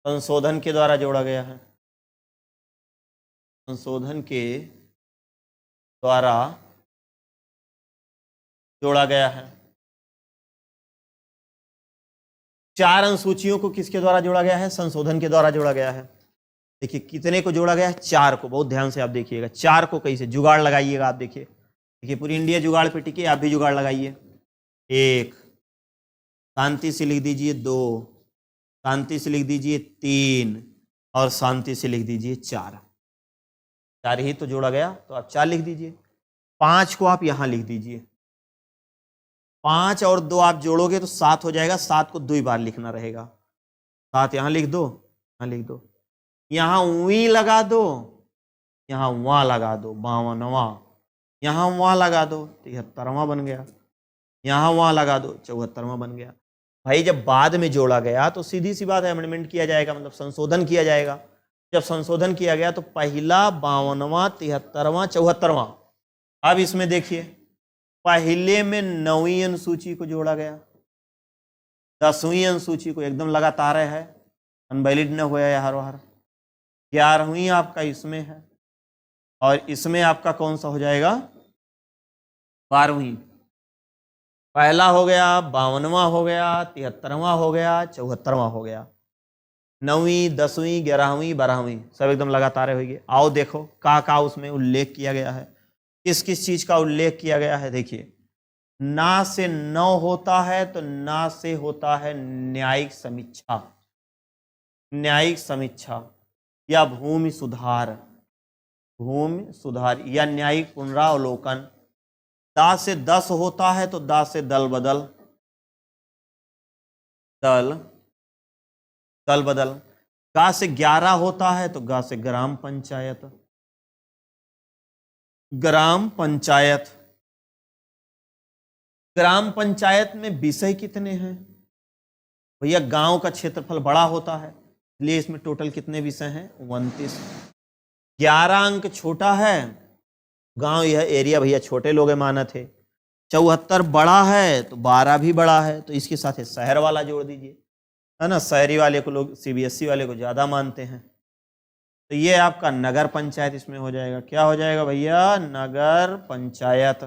संशोधन के द्वारा जोड़ा गया है, संशोधन के द्वारा जोड़ा गया है। 4 अनुसूचियों को किसके द्वारा जोड़ा गया है, संशोधन के द्वारा जोड़ा गया है। देखिए कितने को जोड़ा गया है, 4 को। बहुत ध्यान से आप देखिएगा 4 को कैसे जुगाड़ लगाइएगा। आप देखिए पूरी इंडिया जुगाड़ पे टिकी, आप भी जुगाड़ लगाइए। 1 शांति से लिख दीजिए, 2 शांति से लिख दीजिए, 3 और शांति से लिख दीजिए 4। 4 ही तो जोड़ा गया, तो आप 4 लिख दीजिए। 5 को आप यहां लिख दीजिए, 5 और 2 आप जोड़ोगे तो 7 हो जाएगा। 7 को 2 बार लिखना रहेगा। 7 यहां लिख दो, यहां लिख दो, यहां वी लगा दो, यहां वहां लगा दो, 52वां, यहां वहां लगा दो, 73वां बन गया, यहां वहां लगा दो, 74वां बन गया। भाई जब बाद में जोड़ा गया तो सीधी सी बात है, अमेंडमेंट किया जाएगा, मतलब संशोधन किया जाएगा। जब संशोधन किया गया तो पहला 52वां, 73वां, 74वां। अब इसमें देखिए पहले में 9वीं अनुसूची को जोड़ा गया, 10वीं अनुसूची को एकदम लगातार है, अनवैलिड न हुआ है हर बार। 11वीं आपका इसमें है और इसमें आपका कौन सा हो जाएगा, 12वीं। पहला हो गया, 52वां हो गया, 73वां हो गया, 74वां हो गया। 9वीं, 10वीं, 11वीं, 12वीं सब एकदम लगातार होगी। आओ देखो का उसमें उल्लेख किया गया है, किस किस चीज का उल्लेख किया गया है। देखिए ना से 9 होता है तो ना से होता है न्यायिक समीक्षा, न्यायिक समीक्षा या भूमि सुधार, भूमि सुधार या न्यायिक पुनरावलोकन। दा से 10 होता है तो दा से दल बदल, दल बदल। गा से 11 होता है तो गा से ग्राम पंचायत, ग्राम पंचायत। ग्राम पंचायत में विषय कितने हैं भैया, गांव का क्षेत्रफल बड़ा होता है इसलिए इसमें टोटल कितने विषय हैं, 29। 11 अंक छोटा है, गांव यह एरिया भैया छोटे लोग माना थे। 74 बड़ा है तो 12 भी बड़ा है, तो इसके साथ शहर वाला जोड़ दीजिए, है ना। शहरी वाले को लोग सीबीएसई वाले को ज्यादा मानते हैं, तो ये आपका नगर पंचायत इसमें हो जाएगा। क्या हो जाएगा भैया, नगर पंचायत।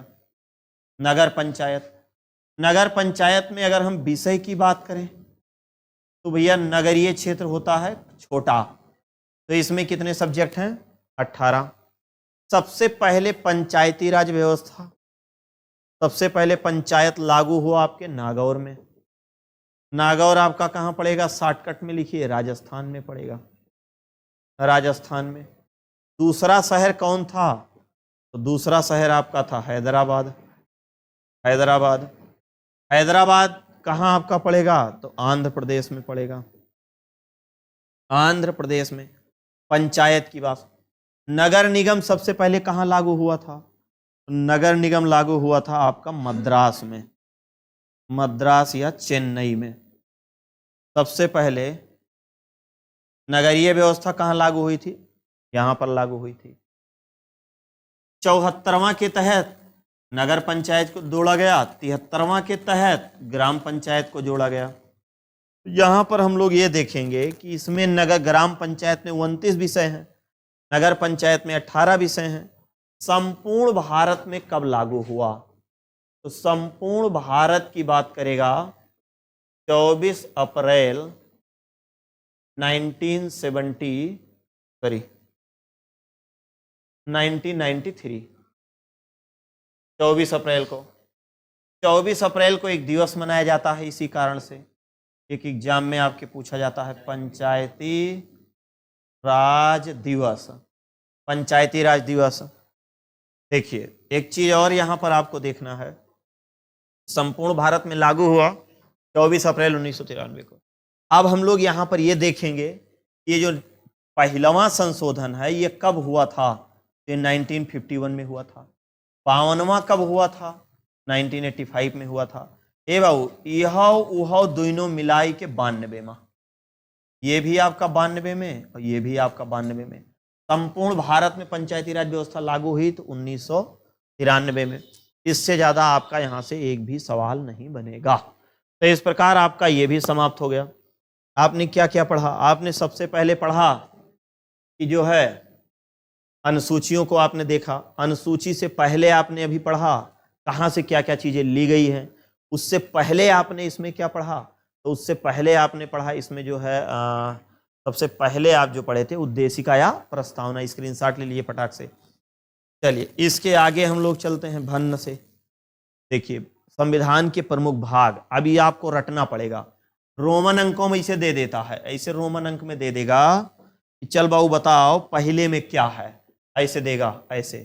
नगर पंचायत, नगर पंचायत में अगर हम विषय की बात करें तो भैया नगरीय क्षेत्र होता है छोटा, तो इसमें कितने सब्जेक्ट हैं, 18। सबसे पहले पंचायती राज व्यवस्था, सबसे पहले पंचायत लागू हुआ आपके नागौर में। नागौर आपका कहाँ पड़ेगा, शॉर्टकट में लिखिए, राजस्थान में पड़ेगा, राजस्थान में। दूसरा शहर कौन था, तो दूसरा शहर आपका था हैदराबाद। हैदराबाद, हैदराबाद कहाँ आपका पड़ेगा, तो आंध्र प्रदेश में पड़ेगा, आंध्र प्रदेश में। पंचायत की बात, नगर निगम सबसे पहले कहाँ लागू हुआ था, नगर निगम लागू हुआ था आपका मद्रास में, मद्रास या चेन्नई में। सबसे पहले नगरीय व्यवस्था कहाँ लागू हुई थी, यहां पर लागू हुई थी। 74वां के तहत नगर पंचायत को जोड़ा गया, 73वां के तहत ग्राम पंचायत को जोड़ा गया। यहां पर हम लोग ये देखेंगे कि इसमें नगर ग्राम पंचायत में 29 विषय हैं, नगर पंचायत में 18 विषय हैं। संपूर्ण भारत में कब लागू हुआ, तो संपूर्ण भारत की बात करेगा 24 अप्रैल 1993, 24 अप्रैल को। 24 अप्रैल को एक दिवस मनाया जाता है, इसी कारण से एक एग्जाम में आपके पूछा जाता है पंचायती राज दिवस। पंचायती राज दिवस। देखिए एक चीज और यहाँ पर आपको देखना है, संपूर्ण भारत में लागू हुआ 24 अप्रैल 1993 को। अब हम लोग यहाँ पर ये देखेंगे ये जो पहलवा संशोधन है ये कब हुआ था, ये 1951 में हुआ था। 52वां कब हुआ था, 1985 में हुआ था। ए बाबू यह दोनों मिलाई के 92 में, ये भी आपका 92 में और ये भी आपका 92 में। संपूर्ण भारत में पंचायती राज व्यवस्था लागू हुई तो 1993 में। इससे ज्यादा आपका यहाँ से एक भी सवाल नहीं बनेगा। तो इस प्रकार आपका ये भी समाप्त हो गया। आपने क्या क्या पढ़ा, आपने सबसे पहले पढ़ा कि जो है अनुसूचियों को आपने देखा। अनुसूची से पहले आपने अभी पढ़ा कहाँ से क्या क्या चीजें ली गई हैं। उससे पहले आपने इसमें क्या पढ़ा, तो उससे पहले आपने पढ़ा इसमें जो है सबसे पहले आप जो पढ़े थे उद्देशिका या प्रस्तावना। स्क्रीनशॉट ले लिए फटाक से। चलिए इसके आगे हम लोग चलते हैं भन्न से। देखिए संविधान के प्रमुख भाग, अभी आपको रटना पड़ेगा। रोमन अंकों में इसे दे देता है, ऐसे रोमन अंक में दे देगा कि चल बाबू बताओ पहले में क्या है, ऐसे देगा, ऐसे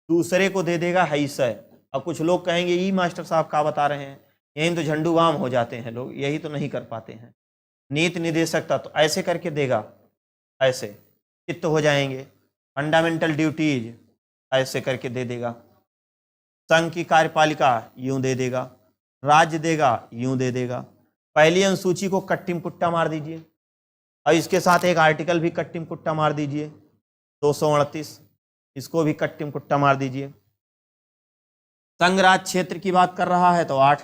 दूसरे को दे देगा ऐसे। अब कुछ लोग कहेंगे ई मास्टर साहब क्या बता रहे हैं, यही तो झंडूबाम हो जाते हैं लोग, यही तो नहीं कर पाते हैं। नीति निदेशक तत्व ऐसे करके देगा, ऐसे चित्त हो जाएंगे। फंडामेंटल ड्यूटीज ऐसे करके दे देगा। संघ की कार्यपालिका यूं दे देगा, राज्य देगा यूं दे देगा। पहली अनुसूची को कट्टिम कुट्टा मार दीजिए और इसके साथ एक आर्टिकल भी कट्टिम कुट्टा मार दीजिए 238, इसको भी कट्टिम कुट्टा मार दीजिए। संघ राज क्षेत्र की बात कर रहा है तो 8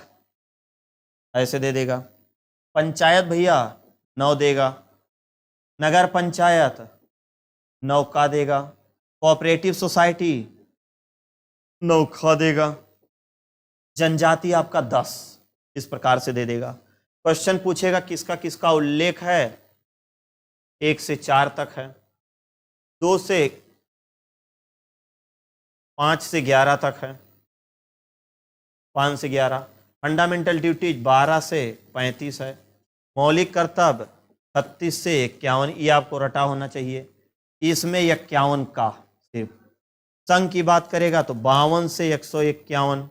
ऐसे दे देगा। पंचायत भैया 9 देगा। नगर पंचायत 9 का देगा। कोऑपरेटिव सोसाइटी 9 का देगा। जनजाति आपका 10 इस प्रकार से दे देगा। क्वेश्चन पूछेगा किसका किसका उल्लेख है, 1 से 4 तक है, 2 से 5 से 11 तक है, 5 से 11। फंडामेंटल ड्यूटीज 12 से 35 है। मौलिक कर्तव्य 36 से 51, ये आपको रटा होना चाहिए। इसमें 51 का सिर्फ। संघ की बात करेगा तो 52 से 151।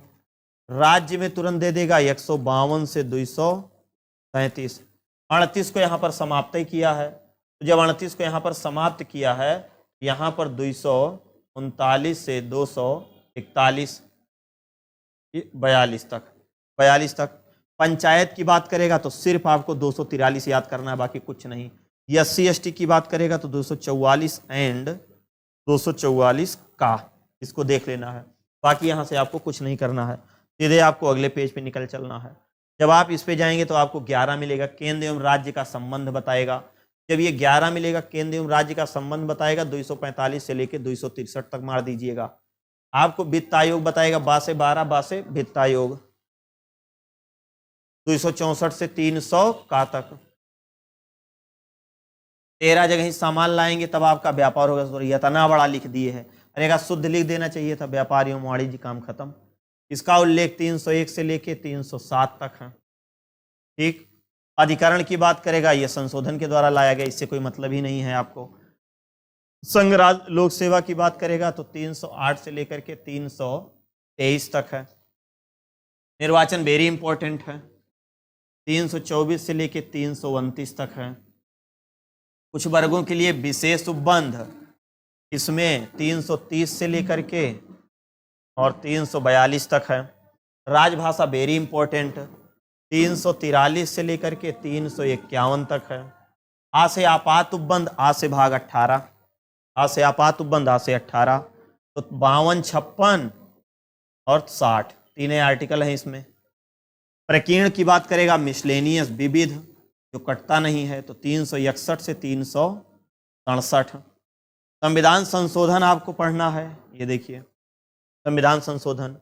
राज्य में तुरंत दे देगा 152 से 237। 38 को यहाँ पर समाप्त ही किया है, तो जब 38 को यहाँ पर समाप्त किया है, यहाँ पर 239 से 241 42 तक, 42 तक। पंचायत की बात करेगा तो सिर्फ आपको 243 याद करना है, बाकी कुछ नहीं। SC ST की बात करेगा तो 244 एंड 244 का, इसको देख लेना है। बाकी यहाँ से आपको कुछ नहीं करना है, सीधे आपको अगले पेज पे निकल चलना है। जब आप इस पे जाएंगे तो आपको 11 मिलेगा, केंद्र एवं राज्य का संबंध बताएगा। जब ये 11 मिलेगा केंद्र एवं राज्य का संबंध बताएगा, 245 से लेकर 263 तक मार दीजिएगा। आपको वित्त आयोग बताएगा 12 से 12, 12 से वित्त आयोग 264 से 300 का तक। 13 जगह ही सामान लाएंगे तब आपका व्यापार होगा। सॉरी इतना बड़ा लिख दिए है, अरे का शुद्ध लिख देना चाहिए था, व्यापार एवं वाणिज्य काम खत्म। इसका उल्लेख 301 से लेके 307 तक है। ठीक। अधिकरण की बात करेगा, यह संशोधन के द्वारा लाया गया, इससे कोई मतलब ही नहीं है आपको। संघ राज लोक सेवा की बात करेगा तो 308 से लेकर के 323 तक है। निर्वाचन वेरी इंपॉर्टेंट है, 324 से लेकर 329 तक है। कुछ वर्गों के लिए विशेष उपबंध, इसमें 330 से लेकर के और 342 तक है। राजभाषा वेरी इंपॉर्टेंट, 343 से लेकर के 351 तक है। आ से आपात उपबंध, आ से भाग 18, आ से आपात उपबंध, आ से 18, तो 52, 56 और 60 तीनों आर्टिकल हैं इसमें। प्रकीर्ण की बात करेगा, मिसलेनियस विविध जो कटता नहीं है, तो 361 से 367। संविधान संशोधन आपको पढ़ना है, ये देखिए संविधान संशोधन।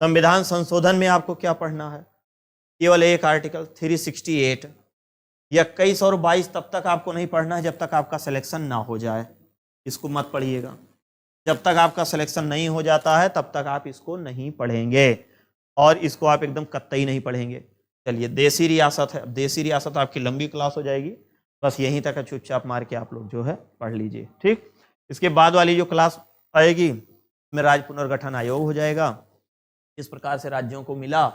संविधान संशोधन में आपको क्या पढ़ना है, केवल एक आर्टिकल 368। 21 और 22 तब तक आपको नहीं पढ़ना है जब तक आपका सिलेक्शन ना हो जाए, इसको मत पढ़िएगा। जब तक आपका सिलेक्शन नहीं हो जाता है तब तक आप इसको नहीं पढ़ेंगे, और इसको आप एकदम कतई नहीं पढ़ेंगे। चलिए, देसी रियासत है। अब देसी रियासत आपकी लंबी क्लास हो जाएगी, बस यहीं तक चुपचाप मार के आप लोग जो है पढ़ लीजिए, ठीक। इसके बाद वाली जो क्लास आएगी में राज्य पुनर्गठन आयोग हो जाएगा, किस प्रकार से राज्यों को मिला,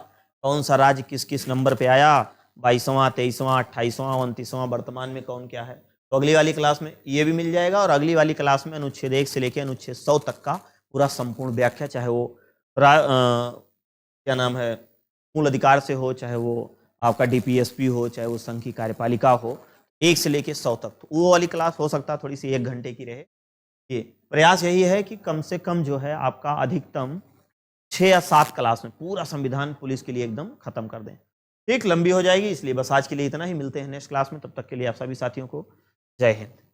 कौन सा राज्य किस किस नंबर पे आया, 22वां, 23वां, 28वां, 29वां, वर्तमान में कौन क्या है। तो अगली वाली क्लास में ये भी मिल जाएगा, और अगली वाली क्लास में अनुच्छेद 1 से लेकर अनुच्छेद 100 तक का पूरा संपूर्ण व्याख्या, चाहे वो क्या नाम है मूल अधिकार से हो, चाहे वो आपका डीपीएसपी हो, चाहे वो संघ की कार्यपालिका हो, 1 से लेकर 100 तक। तो वो वाली क्लास हो सकता है थोड़ी सी 1 घंटे की रहे। ये प्रयास यही है कि कम से कम जो है आपका अधिकतम 6 या 7 क्लास में पूरा संविधान पुलिस के लिए एकदम खत्म कर दें। ठीक, लंबी हो जाएगी, इसलिए बस आज के लिए इतना ही। मिलते हैं नेक्स्ट क्लास में, तब तक के लिए आप सभी साथियों को जय हिंद।